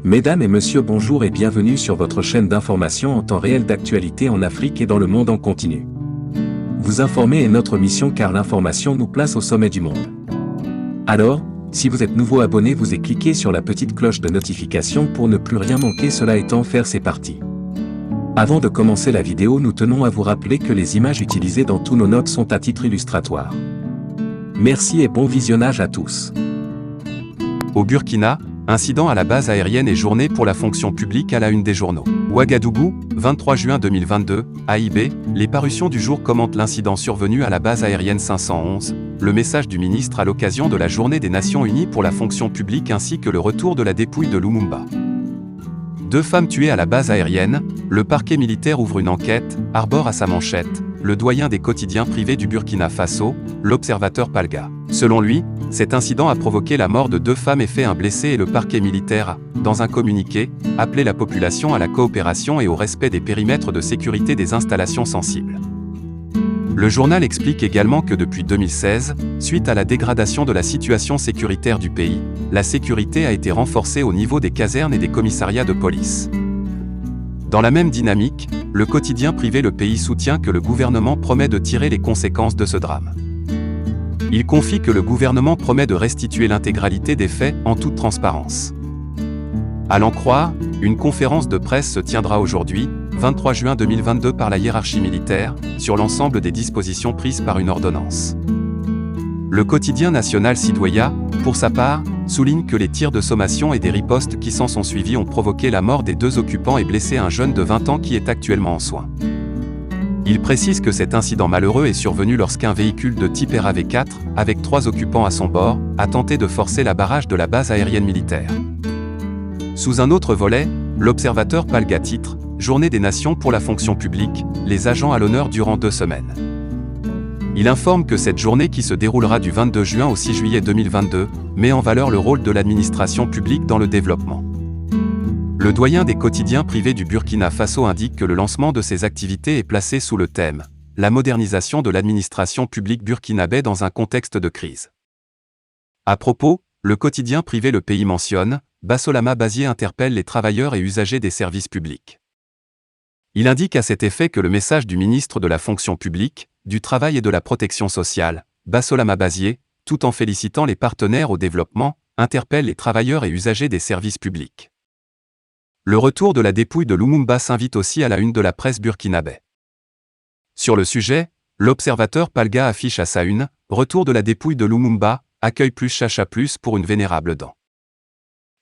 Mesdames et messieurs, bonjour et bienvenue sur votre chaîne d'information en temps réel d'actualité en Afrique et dans le monde en continu. Vous informer est notre mission car l'information nous place au sommet du monde. Alors, si vous êtes nouveau, abonnez-vous et cliquez sur la petite cloche de notification pour ne plus rien manquer. Cela étant fait, c'est parti. Avant de commencer la vidéo, nous tenons à vous rappeler que les images utilisées dans tous nos notes sont à titre illustratoire. Merci et bon visionnage à tous. Au Burkina, incident à la base aérienne et journée pour la fonction publique à la une des journaux. Ouagadougou, 23 juin 2022, AIB, les parutions du jour commentent l'incident survenu à la base aérienne 511, le message du ministre à l'occasion de la journée des Nations Unies pour la fonction publique ainsi que le retour de la dépouille de Lumumba. 2 femmes tuées à la base aérienne, le parquet militaire ouvre une enquête, arbore à sa manchette, le doyen des quotidiens privés du Burkina Faso, l'observateur Palga. Selon lui, cet incident a provoqué la mort de 2 femmes et fait un blessé et le parquet militaire a, dans un communiqué, appelé la population à la coopération et au respect des périmètres de sécurité des installations sensibles. Le journal explique également que depuis 2016, suite à la dégradation de la situation sécuritaire du pays, la sécurité a été renforcée au niveau des casernes et des commissariats de police. Dans la même dynamique, le quotidien privé Le Pays soutient que le gouvernement promet de tirer les conséquences de ce drame. Il confie que le gouvernement promet de restituer l'intégralité des faits en toute transparence. À l'en croire, une conférence de presse se tiendra aujourd'hui, 23 juin 2022 par la hiérarchie militaire, sur l'ensemble des dispositions prises par une ordonnance. Le quotidien national Sidoya, pour sa part, souligne que les tirs de sommation et des ripostes qui s'en sont suivis ont provoqué la mort des 2 occupants et blessé un jeune de 20 ans qui est actuellement en soins. Il précise que cet incident malheureux est survenu lorsqu'un véhicule de type RAV4, avec 3 occupants à son bord, a tenté de forcer la barrage de la base aérienne militaire. Sous un autre volet, l'observateur Palga titre « Journée des Nations pour la fonction publique, les agents à l'honneur durant 2 semaines ». Il informe que cette journée qui se déroulera du 22 juin au 6 juillet 2022, met en valeur le rôle de l'administration publique dans le développement. Le doyen des quotidiens privés du Burkina Faso indique que le lancement de ces activités est placé sous le thème « La modernisation de l'administration publique burkinabé dans un contexte de crise ». À propos, le quotidien privé Le Pays mentionne « Bassolama Bazié interpelle les travailleurs et usagers des services publics ». Il indique à cet effet que le message du ministre de la fonction publique, du travail et de la protection sociale, Bassolama Bazié, tout en félicitant les partenaires au développement, interpelle les travailleurs et usagers des services publics. Le retour de la dépouille de Lumumba s'invite aussi à la une de la presse burkinabé. Sur le sujet, l'observateur Palga affiche à sa une « Retour de la dépouille de Lumumba, accueil plus chacha plus pour une vénérable dent ».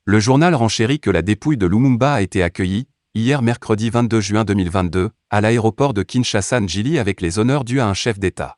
Le journal renchérit que la dépouille de Lumumba a été accueillie, hier mercredi 22 juin 2022, à l'aéroport de Kinshasa-Njili avec les honneurs dus à un chef d'État.